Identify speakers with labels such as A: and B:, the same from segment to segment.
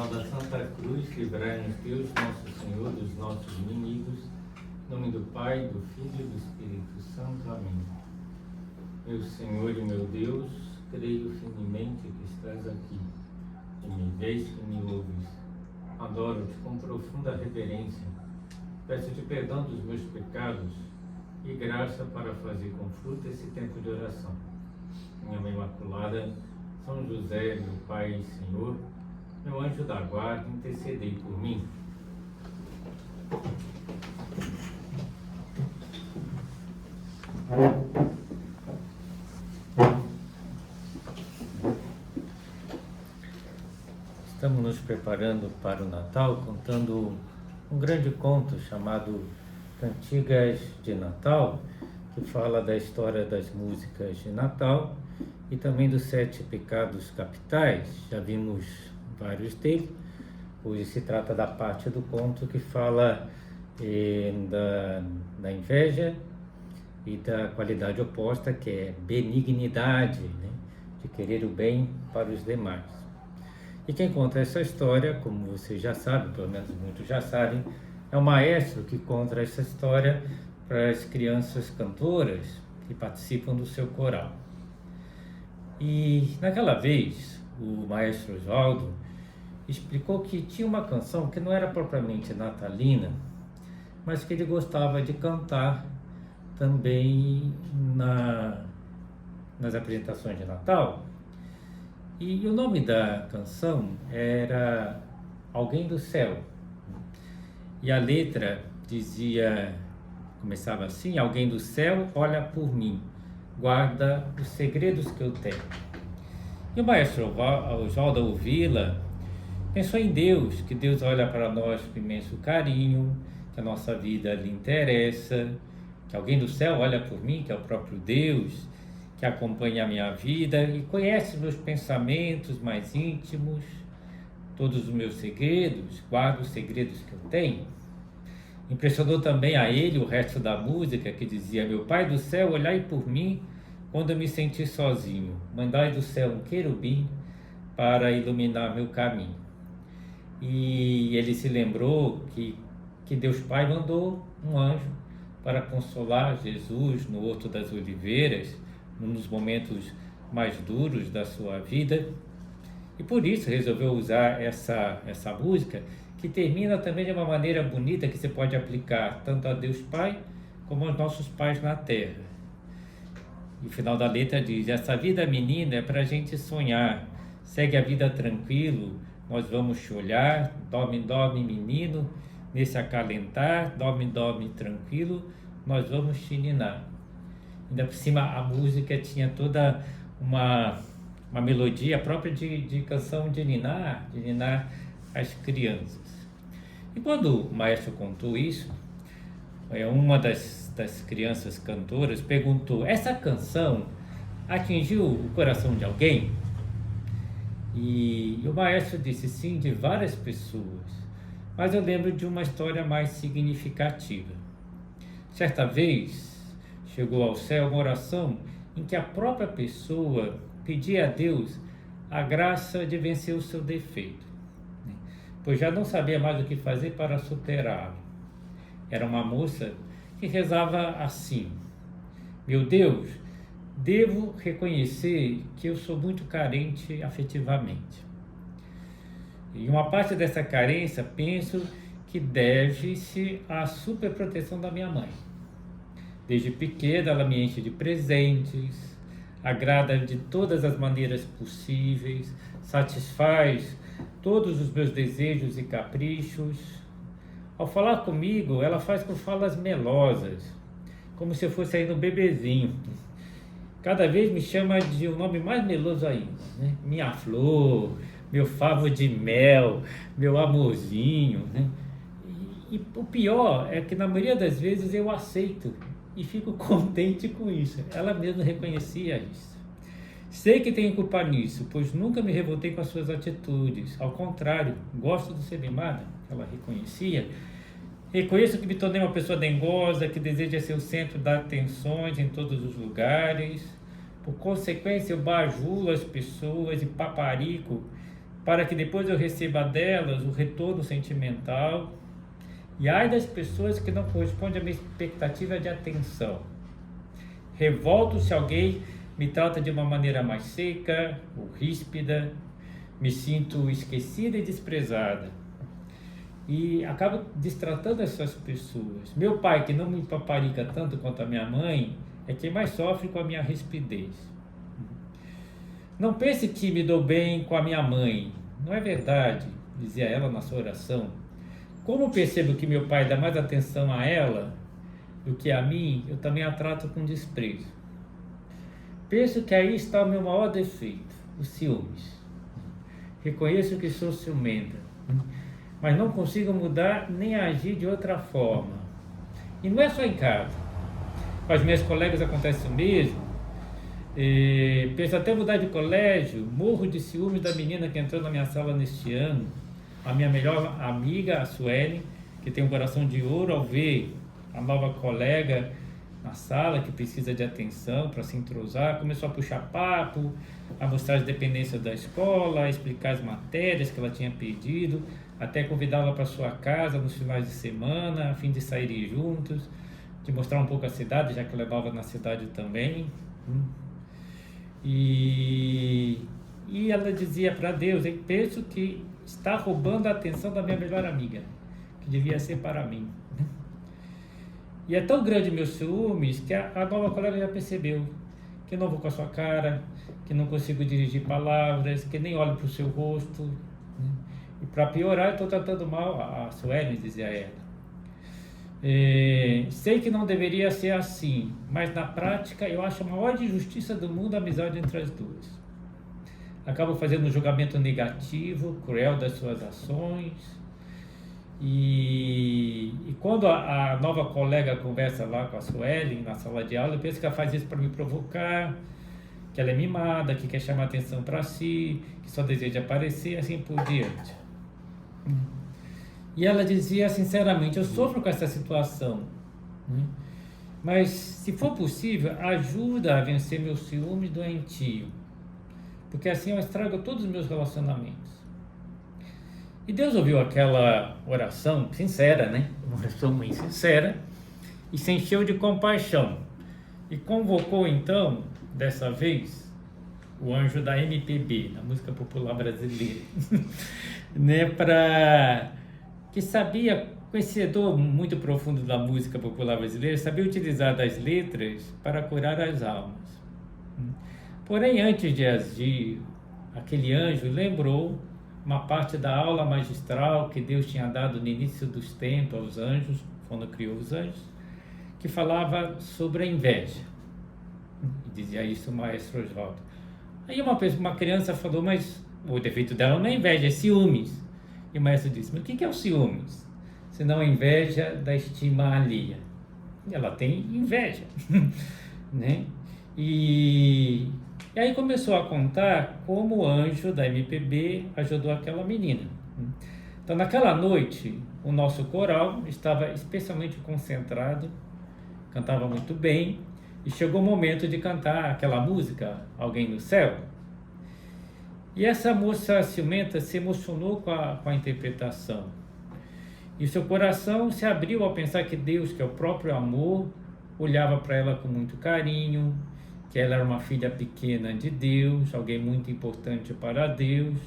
A: sinal da Santa Cruz, livrai-nos Deus, nosso Senhor, dos nossos inimigos. Em nome do Pai, do Filho e do Espírito Santo. Amém. Meu Senhor e meu Deus, creio firmemente que estás aqui, que me vês, que me ouves. Adoro-te com profunda reverência. Peço-te perdão dos meus pecados e graça para fazer com fruto esse tempo de oração. Minha Mãe Imaculada, São José, meu Pai e Senhor, meu anjo da guarda, intercedei por mim. Estamos nos preparando para o Natal, contando um grande conto chamado Cantigas de Natal, que fala da história das músicas de Natal e também dos 7 pecados capitais. Já vimos vários deles. Hoje se trata da parte do conto que fala da inveja e da qualidade oposta, que é benignidade, né? De querer o bem para os demais. E quem conta essa história, como vocês já sabem, pelo menos muitos já sabem, é o maestro que conta essa história para as crianças cantoras que participam do seu coral. E naquela vez, o maestro Oswaldo explicou que tinha uma canção que não era propriamente natalina, mas que ele gostava de cantar também nas apresentações de Natal. E o nome da canção era Alguém do Céu. E a letra começava assim: alguém do céu olha por mim, guarda os segredos que eu tenho. E o maestro Oswaldo, ao ouvi-la, pensou em Deus, que Deus olha para nós com imenso carinho, que a nossa vida lhe interessa, que alguém do céu olha por mim, que é o próprio Deus, que acompanha a minha vida e conhece meus pensamentos mais íntimos, todos os meus segredos, guarda os segredos que eu tenho. Impressionou também a ele o resto da música, que dizia: meu Pai do céu, olhai por mim quando eu me senti sozinho, mandai do céu um querubim para iluminar meu caminho. E ele se lembrou que Deus Pai mandou um anjo para consolar Jesus no Horto das Oliveiras, num dos momentos mais duros da sua vida, e por isso resolveu usar essa música, que termina também de uma maneira bonita, que você pode aplicar tanto a Deus Pai como aos nossos pais na terra. E o final da letra diz: essa vida menina é para a gente sonhar, segue a vida tranquilo, nós vamos te olhar, dorme, dorme menino, nesse acalentar, dorme, dorme tranquilo, nós vamos te ninar. Ainda por cima a música tinha toda uma melodia própria de canção de ninar as crianças. E quando o maestro contou isso, uma das crianças cantoras perguntou: essa canção atingiu o coração de alguém? E o maestro disse: sim, de várias pessoas, mas eu lembro de uma história mais significativa. Certa vez chegou ao céu uma oração em que a própria pessoa pedia a Deus a graça de vencer o seu defeito, pois já não sabia mais o que fazer para superá-lo. Era uma moça que rezava assim: meu Deus, devo reconhecer que eu sou muito carente afetivamente. E uma parte dessa carência penso que deve-se à superproteção da minha mãe. Desde pequena ela me enche de presentes, agrada de todas as maneiras possíveis, satisfaz todos os meus desejos e caprichos. Ao falar comigo, ela faz com falas melosas, como se eu fosse ainda um bebezinho. Cada vez me chama de um nome mais meloso ainda, né? Minha flor, meu favo de mel, meu amorzinho, né? E o pior é que na maioria das vezes eu aceito e fico contente com isso. Ela mesma reconhecia isso. Sei que tenho culpa nisso, pois nunca me revoltei com as suas atitudes. Ao contrário, gosto de ser mimada, ela reconhecia. Reconheço que me tornei uma pessoa dengosa, que deseja ser o centro das atenções em todos os lugares. Por consequência, eu bajulo as pessoas e paparico para que depois eu receba delas o retorno sentimental. E ai das pessoas que não correspondem à minha expectativa de atenção. Revolto se alguém me trata de uma maneira mais seca ou ríspida, me sinto esquecida e desprezada. E acabo destratando essas pessoas. Meu pai, que não me paparica tanto quanto a minha mãe, é quem mais sofre com a minha rispidez. Não pense que me dou bem com a minha mãe. Não é verdade, dizia ela na sua oração. Como percebo que meu pai dá mais atenção a ela do que a mim, eu também a trato com desprezo. Penso que aí está o meu maior defeito, os ciúmes. Reconheço que sou ciumenta, mas não consigo mudar nem agir de outra forma. E não é só em casa. Com as minhas colegas acontece o mesmo. Penso até mudar de colégio, morro de ciúmes da menina que entrou na minha sala neste ano. A minha melhor amiga, a Sueli, que tem um coração de ouro, ao ver a nova colega na sala que precisa de atenção para se entrosar, começou a puxar papo, a mostrar as dependências da escola, a explicar as matérias que ela tinha pedido, até convidá-la para sua casa nos finais de semana, a fim de saírem juntos, de mostrar um pouco a cidade, já que ela é nova na cidade também. E ela dizia para Deus: eu penso que está roubando a atenção da minha melhor amiga, que devia ser para mim. E é tão grande meus ciúmes que a nova colega já percebeu que eu não vou com a sua cara, que não consigo dirigir palavras, que nem olho para o seu rosto. E para piorar, eu estou tratando mal a Sueli, dizia ela. Sei que não deveria ser assim, mas na prática eu acho a maior injustiça do mundo a amizade entre as duas. Acabo fazendo um julgamento negativo, cruel das suas ações. E quando a nova colega conversa lá com a Sueli na sala de aula, eu penso que ela faz isso para me provocar, que ela é mimada, que quer chamar atenção para si, que só deseja aparecer, assim por diante. E ela dizia sinceramente: eu sofro com essa situação, mas se for possível, ajuda a vencer meu ciúme doentio, porque assim eu estrago todos os meus relacionamentos. E Deus ouviu aquela oração sincera, uma oração muito sincera, e se encheu de compaixão, e convocou então, dessa vez, o anjo da MPB, da música popular brasileira, para que sabia, conhecedor muito profundo da música popular brasileira, sabia utilizar das letras para curar as almas. Porém, antes de agir, aquele anjo lembrou uma parte da aula magistral que Deus tinha dado no início dos tempos aos anjos, quando criou os anjos, que falava sobre a inveja. E dizia isso o maestro Oswaldo. Aí uma criança falou: mas o defeito dela não é inveja, é ciúmes. E o maestro disse: mas o que é o ciúmes? Senão a inveja da estima alheia. Ela tem inveja. E aí começou a contar como o anjo da MPB ajudou aquela menina. Então, naquela noite, o nosso coral estava especialmente concentrado, cantava muito bem, e chegou o momento de cantar aquela música, Alguém no Céu. E essa moça ciumenta se emocionou com a interpretação. E seu coração se abriu ao pensar que Deus, que é o próprio amor, olhava para ela com muito carinho, que ela era uma filha pequena de Deus, alguém muito importante para Deus,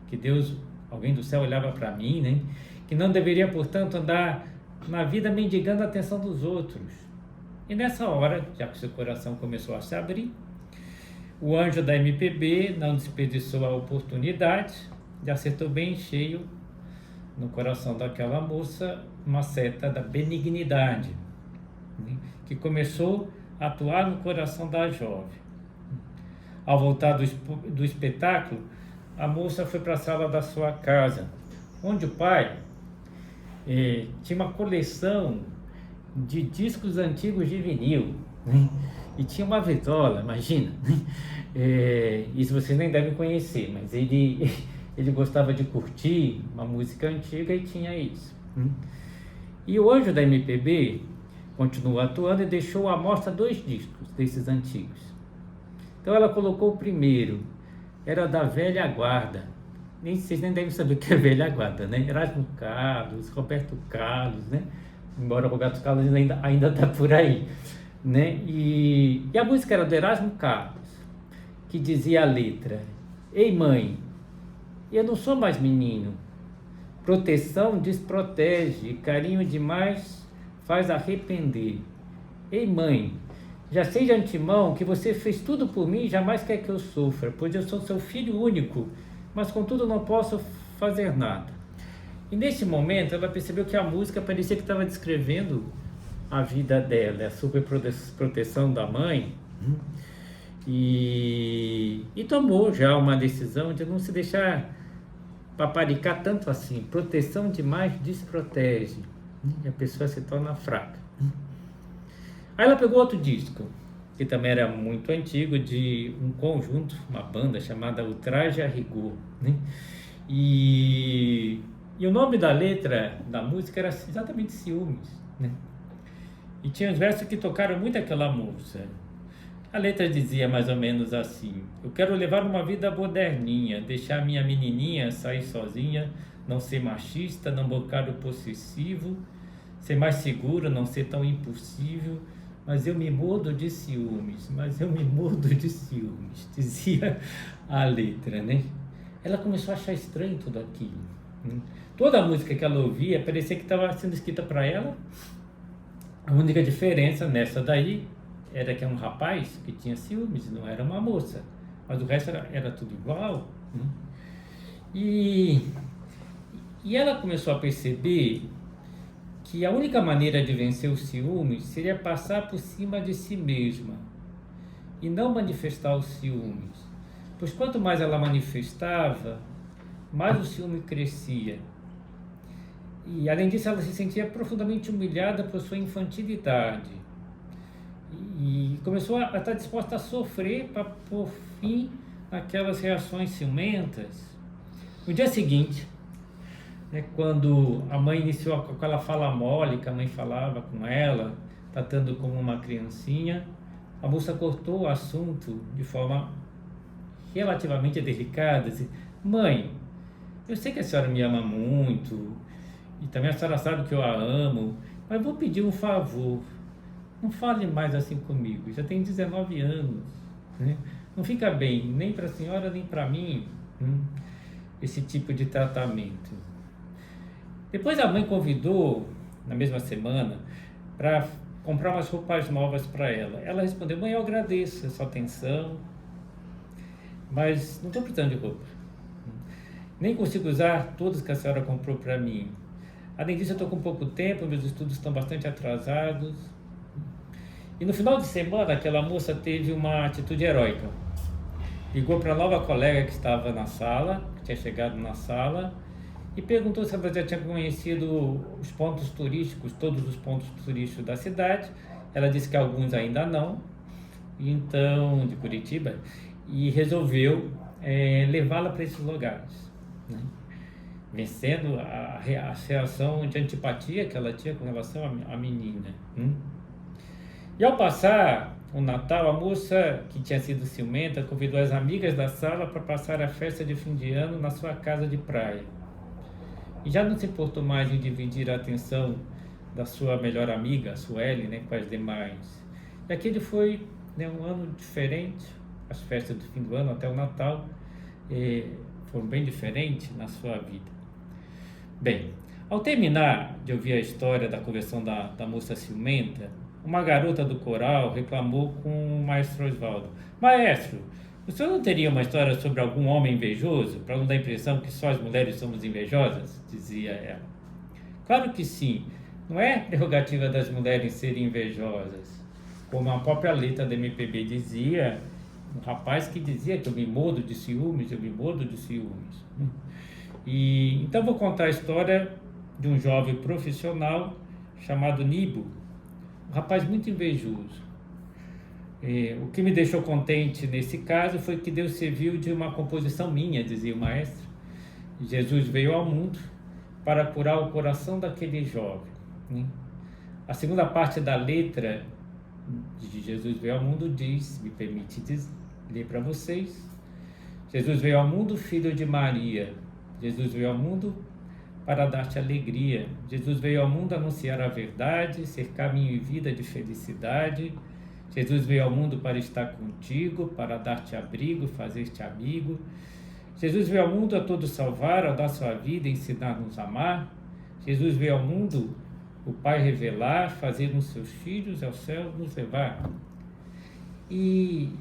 A: que Deus, alguém do céu, olhava para mim, que não deveria, portanto, andar na vida mendigando a atenção dos outros. E nessa hora, já que seu coração começou a se abrir, o anjo da MPB não desperdiçou a oportunidade e acertou bem cheio no coração daquela moça uma seta da benignidade, que começou a atuar no coração da jovem. Ao voltar do espetáculo, a moça foi para a sala da sua casa, onde o pai tinha uma coleção de discos antigos de vinil, e tinha uma vitola, imagina, isso vocês nem devem conhecer, mas ele gostava de curtir uma música antiga e tinha isso. E o anjo da MPB continuou atuando e deixou à mostra 2 discos desses antigos. Então ela colocou o primeiro, era da velha guarda, vocês nem devem saber o que é velha guarda, né? Erasmo Carlos, Roberto Carlos, né? Embora o Roberto Carlos ainda está por aí, né? E a música era do Erasmo Carlos, que dizia a letra: Ei mãe, eu não sou mais menino. Proteção desprotege, carinho demais faz arrepender. Ei mãe, já sei de antemão que você fez tudo por mim e jamais quer que eu sofra, pois eu sou seu filho único, mas contudo não posso fazer nada. E nesse momento ela percebeu que a música parecia que estava descrevendo a vida dela, a superproteção da mãe, e tomou já uma decisão de não se deixar paparicar tanto assim. Proteção demais desprotege, e a pessoa se torna fraca. Aí ela pegou outro disco, que também era muito antigo, de um conjunto, uma banda chamada Ultraje a Rigor, né? E o nome da letra da música era exatamente Ciúmes, né? E tinha os versos que tocaram muito aquela música. A letra dizia mais ou menos assim: eu quero levar uma vida moderninha, deixar minha menininha sair sozinha, não ser machista, não bancar o possessivo, ser mais seguro, não ser tão impulsivo, mas eu me mordo de ciúmes, dizia a letra, né? Ela começou a achar estranho tudo aquilo, né? Toda a música que ela ouvia parecia que estava sendo escrita para ela. A única diferença nessa daí era que é um rapaz que tinha ciúmes, não era uma moça, mas o resto era tudo igual, né? E ela começou a perceber que a única maneira de vencer os ciúmes seria passar por cima de si mesma e não manifestar os ciúmes, pois quanto mais ela manifestava, mais o ciúme crescia. E além disso, ela se sentia profundamente humilhada por sua infantilidade e começou a estar disposta a sofrer para pôr fim naquelas reações ciumentas. No dia seguinte, né, quando a mãe iniciou com aquela fala mole que a mãe falava com ela, tratando como uma criancinha, a moça cortou o assunto de forma relativamente delicada, disse: mãe, eu sei que a senhora me ama muito e também a senhora sabe que eu a amo, mas vou pedir um favor, não fale mais assim comigo, já tem 19 anos, né? Não fica bem nem para a senhora nem para mim, esse tipo de tratamento. Depois a mãe convidou, na mesma semana, para comprar umas roupas novas para ela. Ela respondeu: mãe, eu agradeço a sua atenção, mas não estou precisando de roupa. Nem consigo usar todas que a senhora comprou para mim. Além disso, eu estou com pouco tempo, meus estudos estão bastante atrasados. E no final de semana, aquela moça teve uma atitude heróica. Ligou para a nova colega que estava na sala, que tinha chegado na sala, e perguntou se ela já tinha conhecido os pontos turísticos, todos os pontos turísticos da cidade. Ela disse que alguns ainda não, então, de Curitiba, e resolveu levá-la para esses lugares, né? Vencendo a reação de antipatia que ela tinha com relação à menina. E ao passar o Natal, a moça que tinha sido ciumenta convidou as amigas da sala para passar a festa de fim de ano na sua casa de praia. E já não se importou mais em dividir a atenção da sua melhor amiga, a Sueli, né, com as demais. E aquele foi, né, um ano diferente. As festas do fim do ano até o Natal foram bem diferentes na sua vida. Bem, ao terminar de ouvir a história da conversão da moça ciumenta, uma garota do coral reclamou com o maestro Osvaldo: maestro, o senhor não teria uma história sobre algum homem invejoso, para não dar a impressão que só as mulheres somos invejosas? Dizia ela. Claro que sim, não é prerrogativa das mulheres serem invejosas. Como a própria letra da MPB dizia, um rapaz que dizia que eu me mordo de ciúmes, E então vou contar a história de um jovem profissional chamado Nibo, um rapaz muito invejoso. O que me deixou contente nesse caso foi que Deus serviu de uma composição minha, dizia o maestro. Jesus veio ao mundo para curar o coração daquele jovem, né? A segunda parte da letra de Jesus veio ao mundo diz, me permite ler para vocês: Jesus veio ao mundo, filho de Maria. Jesus veio ao mundo para dar-te alegria. Jesus veio ao mundo anunciar a verdade, ser caminho e vida de felicidade. Jesus veio ao mundo para estar contigo, para dar-te abrigo, fazer-te amigo. Jesus veio ao mundo a todos salvar, a dar sua vida, ensinar-nos a amar. Jesus veio ao mundo, o Pai revelar, fazer-nos seus filhos, ao céu nos levar. E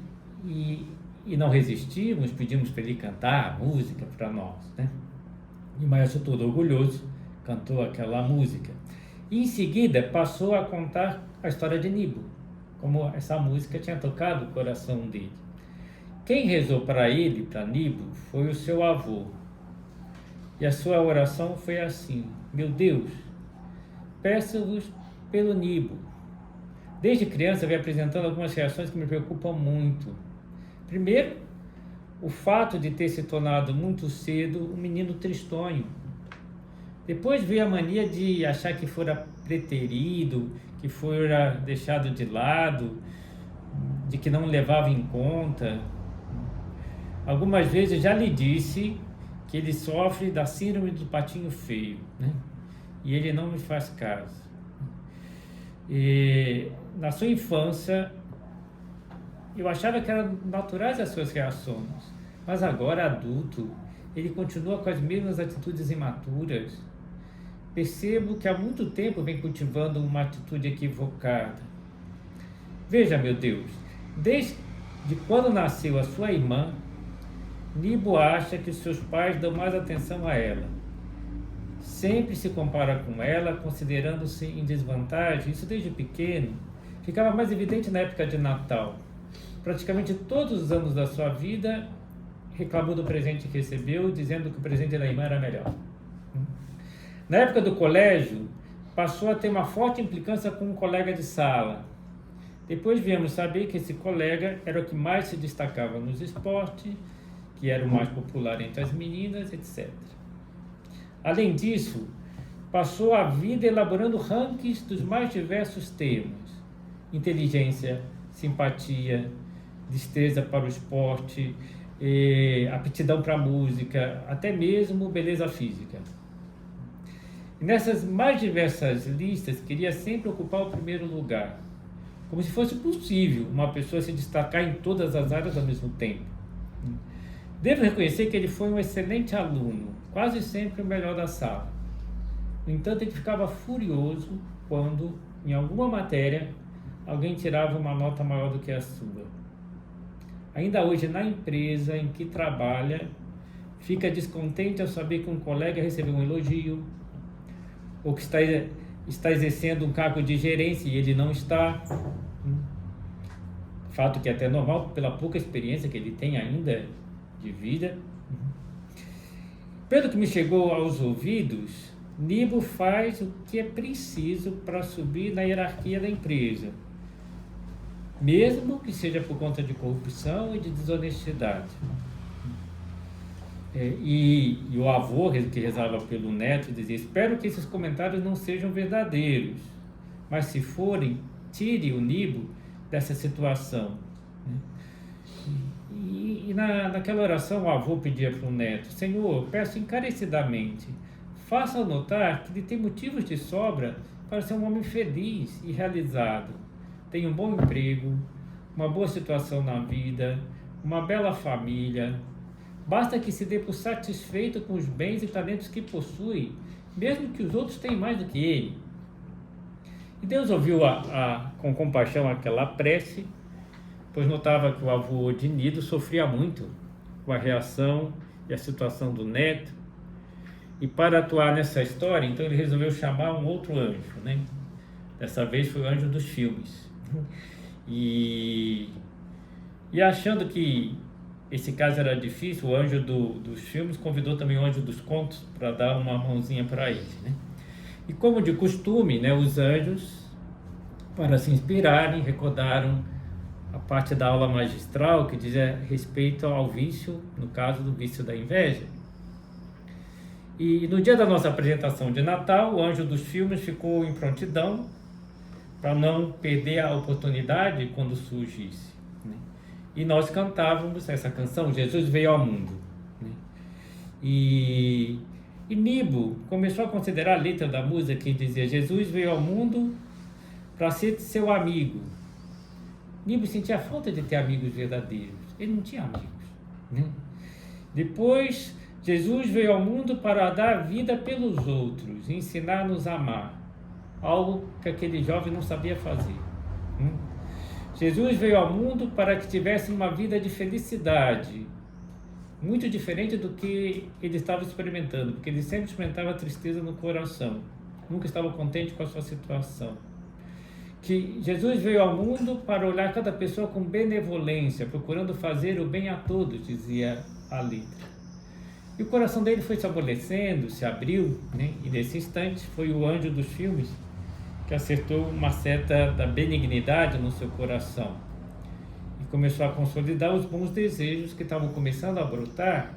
A: não resistimos, pedimos para ele cantar a música para nós, né? E o maestro, todo orgulhoso, cantou aquela música. E em seguida passou a contar a história de Nibo, como essa música tinha tocado o coração dele. Quem rezou para ele, para Nibo, foi o seu avô. E a sua oração foi assim: meu Deus, peço-vos pelo Nibo. Desde criança venho apresentando algumas reações que me preocupam muito. Primeiro, o fato de ter se tornado muito cedo um menino tristonho. Depois veio a mania de achar que fora preterido, que fora deixado de lado, de que não levava em conta. Algumas vezes já lhe disse que ele sofre da síndrome do patinho feio, né? E ele não me faz caso. E na sua infância eu achava que eram naturais as suas reações, mas agora adulto ele continua com as mesmas atitudes imaturas. Percebo que há muito tempo vem cultivando uma atitude equivocada. Veja, meu Deus, desde quando nasceu a sua irmã, Nibo acha que seus pais dão mais atenção a ela. Sempre se compara com ela, considerando-se em desvantagem. Isso desde pequeno. Ficava mais evidente na época de Natal. Praticamente todos os anos da sua vida reclamou do presente que recebeu, dizendo que o presente da irmã era melhor. Na época do colégio, passou a ter uma forte implicância com um colega de sala. Depois viemos saber que esse colega era o que mais se destacava nos esportes, que era o mais popular entre as meninas, etc. Além disso, passou a vida elaborando rankings dos mais diversos temas: inteligência, simpatia, destreza para o esporte, aptidão para a música, até mesmo beleza física. E nessas mais diversas listas, queria sempre ocupar o primeiro lugar, como se fosse possível uma pessoa se destacar em todas as áreas ao mesmo tempo. Devo reconhecer que ele foi um excelente aluno, quase sempre o melhor da sala. No entanto, ele ficava furioso quando, em alguma matéria, alguém tirava uma nota maior do que a sua. Ainda hoje, na empresa em que trabalha, fica descontente ao saber que um colega recebeu um elogio, ou que está exercendo um cargo de gerência e ele não está. Fato que é até normal pela pouca experiência que ele tem ainda de vida. Pelo que me chegou aos ouvidos, Nibo faz o que é preciso para subir na hierarquia da empresa, mesmo que seja por conta de corrupção e de desonestidade. E o avô, que rezava pelo neto, dizia: espero que esses comentários não sejam verdadeiros, mas se forem, tire o Nibo dessa situação. E naquela oração o avô pedia para o neto: Senhor, peço encarecidamente, faça notar que ele tem motivos de sobra para ser um homem feliz e realizado. Tem um bom emprego, uma boa situação na vida, uma bela família. Basta que se dê por satisfeito com os bens e talentos que possui, mesmo que os outros tenham mais do que ele. E Deus ouviu com compaixão aquela prece, pois notava que o avô de Nibo sofria muito com a reação e a situação do neto. E para atuar nessa história, então ele resolveu chamar um outro anjo, né? Dessa vez foi o anjo dos filmes. E achando que esse caso era difícil, o anjo dos filmes convidou também o anjo dos contos para dar uma mãozinha para ele, né? E como de costume, né, os anjos, para se inspirarem, recordaram a parte da aula magistral que dizia respeito ao vício, no caso do vício da inveja. E no dia da nossa apresentação de Natal, o anjo dos filmes ficou em prontidão para não perder a oportunidade quando surgisse, né? e nós cantávamos essa canção, Jesus Veio ao Mundo, né? E Nibo começou a considerar a letra da música que dizia: Jesus veio ao mundo para ser seu amigo. Nibo sentia falta de ter amigos verdadeiros. Ele não tinha amigos, né? Depois, Jesus veio ao mundo para dar vida pelos outros, ensinar-nos a amar, algo que aquele jovem não sabia fazer, né? Jesus veio ao mundo para que tivesse uma vida de felicidade, muito diferente do que ele estava experimentando, porque ele sempre experimentava tristeza no coração, nunca estava contente com a sua situação. Que Jesus veio ao mundo para olhar cada pessoa com benevolência, procurando fazer o bem a todos, dizia a letra. E o coração dele foi se amolecendo, se abriu, né? E nesse instante foi o anjo dos filmes que acertou uma seta da benignidade no seu coração e começou a consolidar os bons desejos que estavam começando a brotar.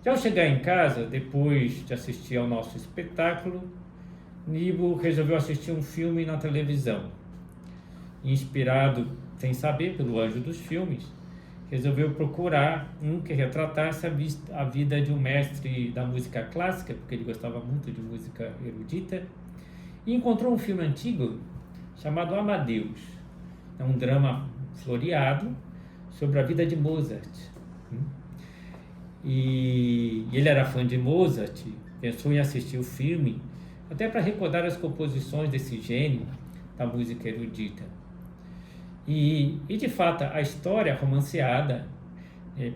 A: E ao chegar em casa, depois de assistir ao nosso espetáculo, Nibo resolveu assistir um filme na televisão. Inspirado, sem saber, pelo anjo dos filmes, resolveu procurar um que retratasse a vida de um mestre da música clássica, porque ele gostava muito de música erudita, e encontrou um filme antigo chamado Amadeus. É um drama floreado sobre a vida de Mozart. E ele era fã de Mozart, pensou em assistir o filme, até para recordar as composições desse gênio da música erudita. E de fato, a história romanceada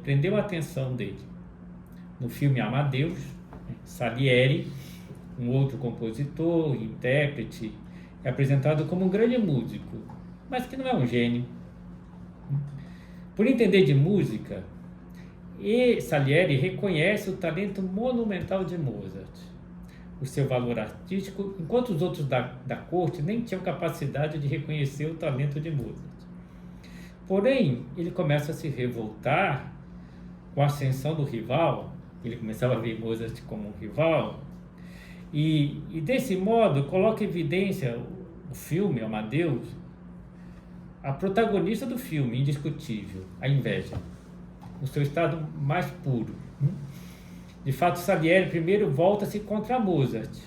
A: prendeu a atenção dele. No filme Amadeus, Salieri, um outro compositor, intérprete, é apresentado como um grande músico, mas que não é um gênio. Por entender de música, Salieri reconhece o talento monumental de Mozart, o seu valor artístico, enquanto os outros da corte nem tinham capacidade de reconhecer o talento de Mozart. Porém, ele começa a se revoltar com a ascensão do rival, ele começava a ver Mozart como um rival, e desse modo coloca em evidência o filme Amadeus, a protagonista do filme, indiscutível, a inveja, no seu estado mais puro. De fato, Salieri primeiro volta-se contra Mozart.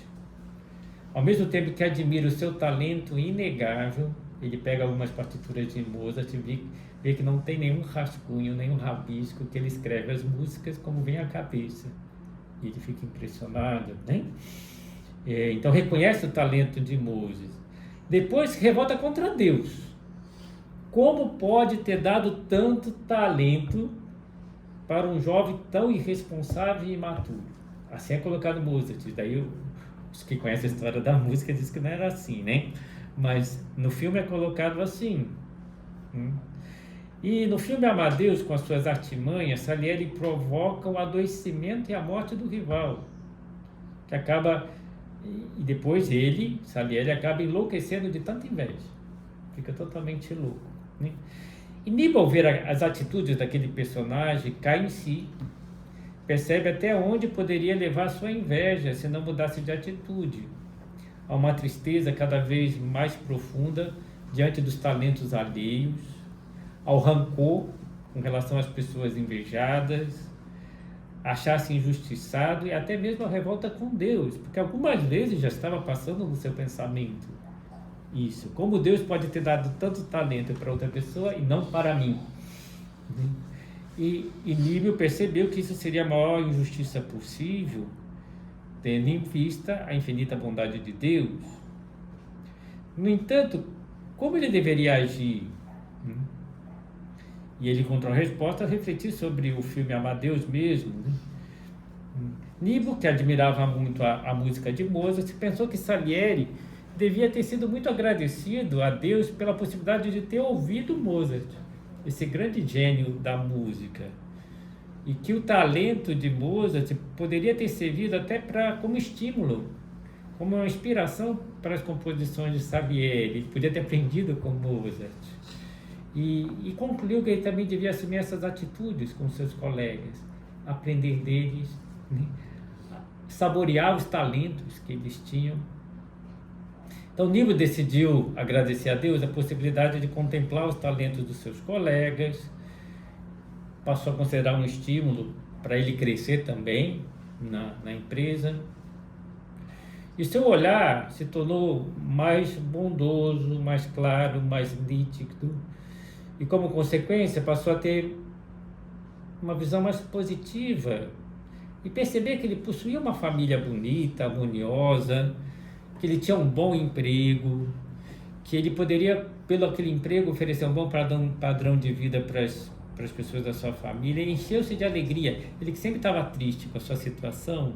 A: Ao mesmo tempo que admira o seu talento inegável, ele pega algumas partituras de Mozart e vê que não tem nenhum rascunho, nenhum rabisco, que ele escreve as músicas como vem à cabeça. E ele fica impressionado, né? Então reconhece o talento de Mozart. Depois se revolta contra Deus. Como pode ter dado tanto talento para um jovem tão irresponsável e imaturo? Assim é colocado Mozart. Daí os que conhecem a história da música dizem que não era assim, né? Mas no filme é colocado assim. E no filme Amadeus, com as suas artimanhas, Salieri provoca o adoecimento e a morte do rival, que acaba, e depois Salieri, acaba enlouquecendo de tanta inveja, fica totalmente louco, né? E Nibo, ao ver as atitudes daquele personagem, cai em si, percebe até onde poderia levar sua inveja se não mudasse de atitude, a uma tristeza cada vez mais profunda diante dos talentos alheios, ao rancor com relação às pessoas invejadas, achar-se injustiçado e até mesmo a revolta com Deus, porque algumas vezes já estava passando no seu pensamento isso, como Deus pode ter dado tanto talento para outra pessoa e não para mim. E Níbio percebeu que isso seria a maior injustiça possível, tendo em vista a infinita bondade de Deus. No entanto, como ele deveria agir? E ele encontrou a resposta a refletir sobre o filme Amadeus mesmo. Nibo, que admirava muito a música de Mozart, pensou que Salieri devia ter sido muito agradecido a Deus pela possibilidade de ter ouvido Mozart, esse grande gênio da música, e que o talento de Mozart poderia ter servido até como estímulo, como uma inspiração para as composições de Salieri. Ele podia ter aprendido com Mozart. E concluiu que ele também devia assumir essas atitudes com seus colegas, aprender deles, né? Saborear os talentos que eles tinham. Então, Nibo decidiu agradecer a Deus a possibilidade de contemplar os talentos dos seus colegas, passou a considerar um estímulo para ele crescer também na empresa. E seu olhar se tornou mais bondoso, mais claro, mais nítido. E como consequência passou a ter uma visão mais positiva e perceber que ele possuía uma família bonita, harmoniosa, que ele tinha um bom emprego, que ele poderia, pelo aquele emprego, oferecer um bom padrão de vida para as pessoas da sua família, e encheu-se de alegria. Ele que sempre estava triste com a sua situação,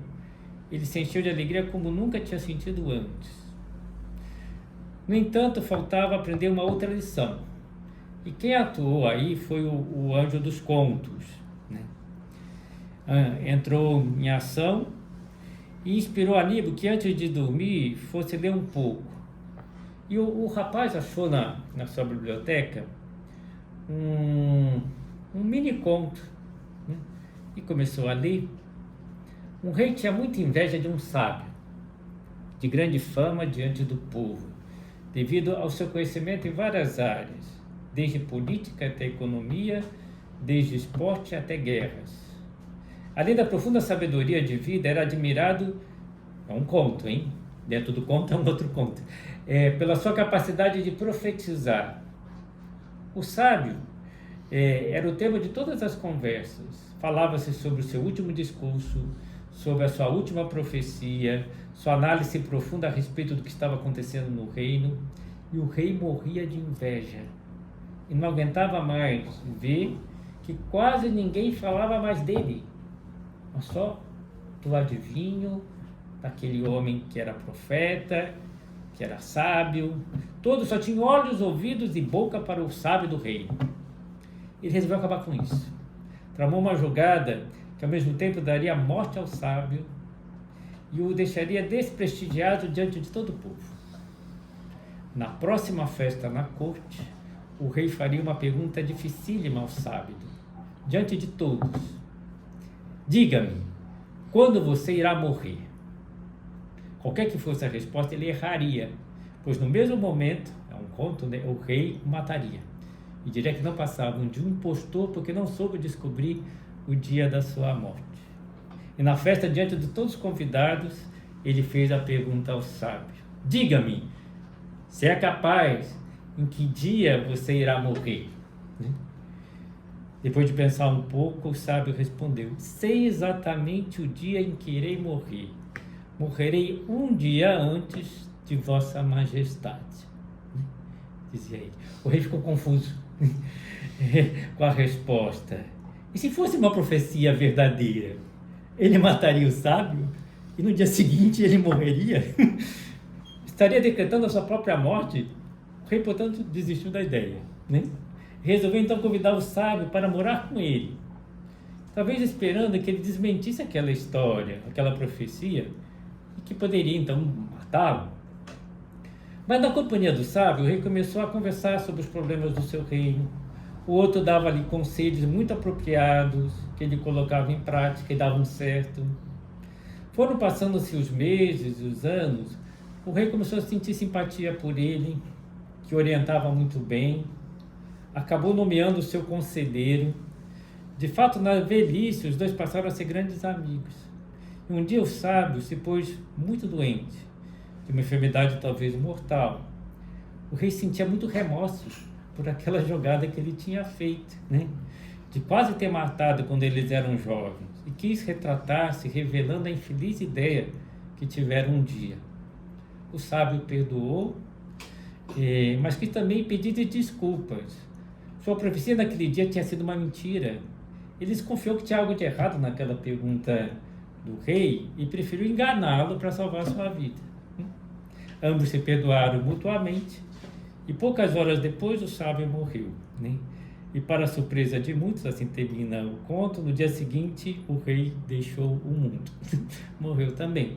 A: ele se encheu de alegria como nunca tinha sentido antes. No entanto, faltava aprender uma outra lição. E quem atuou aí foi o anjo dos contos, né? Entrou em ação e inspirou Aníbal que antes de dormir fosse ler um pouco. E o rapaz achou na sua biblioteca um mini conto, né? E começou a ler. Um rei tinha muita inveja de um sábio, de grande fama diante do povo, devido ao seu conhecimento em várias áreas, desde política até economia, desde esporte até guerras. Além da profunda sabedoria de vida, era admirado, é um conto, hein? Dentro do conto é um outro conto, pela sua capacidade de profetizar. O sábio era o tema de todas as conversas. Falava-se sobre o seu último discurso, sobre a sua última profecia, sua análise profunda a respeito do que estava acontecendo no reino, e o rei morria de inveja e não aguentava mais ver que quase ninguém falava mais dele, mas só do adivinho, daquele homem que era profeta, que era sábio. Todos só tinham olhos, ouvidos e boca para o sábio do rei. Ele resolveu acabar com isso. Tramou uma jogada que ao mesmo tempo daria morte ao sábio e o deixaria desprestigiado diante de todo o povo. Na próxima festa na corte, o rei faria uma pergunta dificílima ao sábio, diante de todos. Diga-me, quando você irá morrer? Qualquer que fosse a resposta, ele erraria, pois no mesmo momento, é um conto, né, o rei o mataria. E diria que não passavam de um impostor porque não soube descobrir o dia da sua morte. E na festa, diante de todos os convidados, ele fez a pergunta ao sábio: diga-me, se é capaz, em que dia você irá morrer? Depois de pensar um pouco, o sábio respondeu: sei exatamente o dia em que irei morrer. Morrerei um dia antes de Vossa Majestade. Dizia ele. O rei ficou confuso com a resposta. E se fosse uma profecia verdadeira, ele mataria o sábio e no dia seguinte ele morreria? Estaria decretando a sua própria morte? O rei, portanto, desistiu da ideia, né? Resolveu então convidar o sábio para morar com ele, talvez esperando que ele desmentisse aquela história, aquela profecia, e que poderia então matá-lo. Mas na companhia do sábio, o rei começou a conversar sobre os problemas do seu reino. O outro dava-lhe conselhos muito apropriados, que ele colocava em prática e davam certo. Foram passando-se os meses, os anos, o rei começou a sentir simpatia por ele, que orientava muito bem. Acabou nomeando o seu conselheiro. De fato, na velhice, os dois passaram a ser grandes amigos. E um dia o sábio se pôs muito doente, de uma enfermidade talvez mortal. O rei sentia muito remorso por aquela jogada que ele tinha feito, né? De quase ter matado quando eles eram jovens, e quis retratar-se revelando a infeliz ideia que tiveram um dia. O sábio perdoou, mas quis também pedir desculpas. Sua profecia naquele dia tinha sido uma mentira. Ele desconfiou que tinha algo de errado naquela pergunta do rei e preferiu enganá-lo para salvar sua vida. Ambos se perdoaram mutuamente e poucas horas depois o sábio morreu, né? E para a surpresa de muitos, assim termina o conto, no dia seguinte o rei deixou o mundo. Morreu também.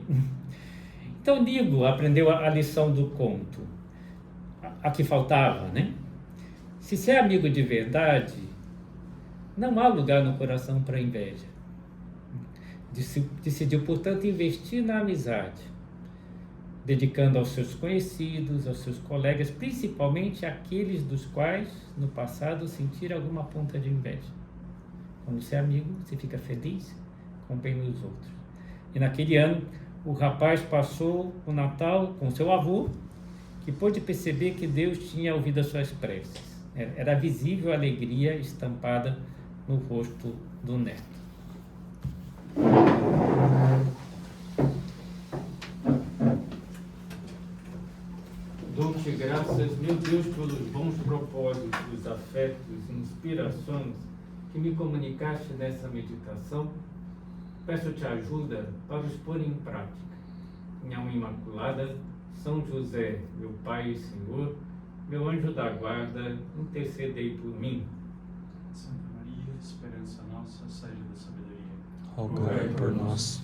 A: Então Nibo aprendeu a lição do conto, a que faltava, né? Se ser amigo de verdade, não há lugar no coração para inveja. Decidiu, portanto, investir na amizade. dedicando aos seus conhecidos, aos seus colegas, principalmente aqueles dos quais no passado sentiram alguma ponta de inveja. Quando você é amigo, você fica feliz com o bem dos outros. E naquele ano, o rapaz passou o Natal com seu avô, que pôde perceber que Deus tinha ouvido as suas preces. Era visível a alegria estampada no rosto do neto. Dou-te graças, meu Deus, pelos bons propósitos, afetos e inspirações que me comunicaste nessa meditação. Peço-te ajuda para os pôr em prática. Minha Mãe Imaculada, São José, meu Pai e Senhor, meu anjo da guarda, intercedei por mim.
B: Santa Maria, esperança nossa, sede da sabedoria,
C: rogai por nós.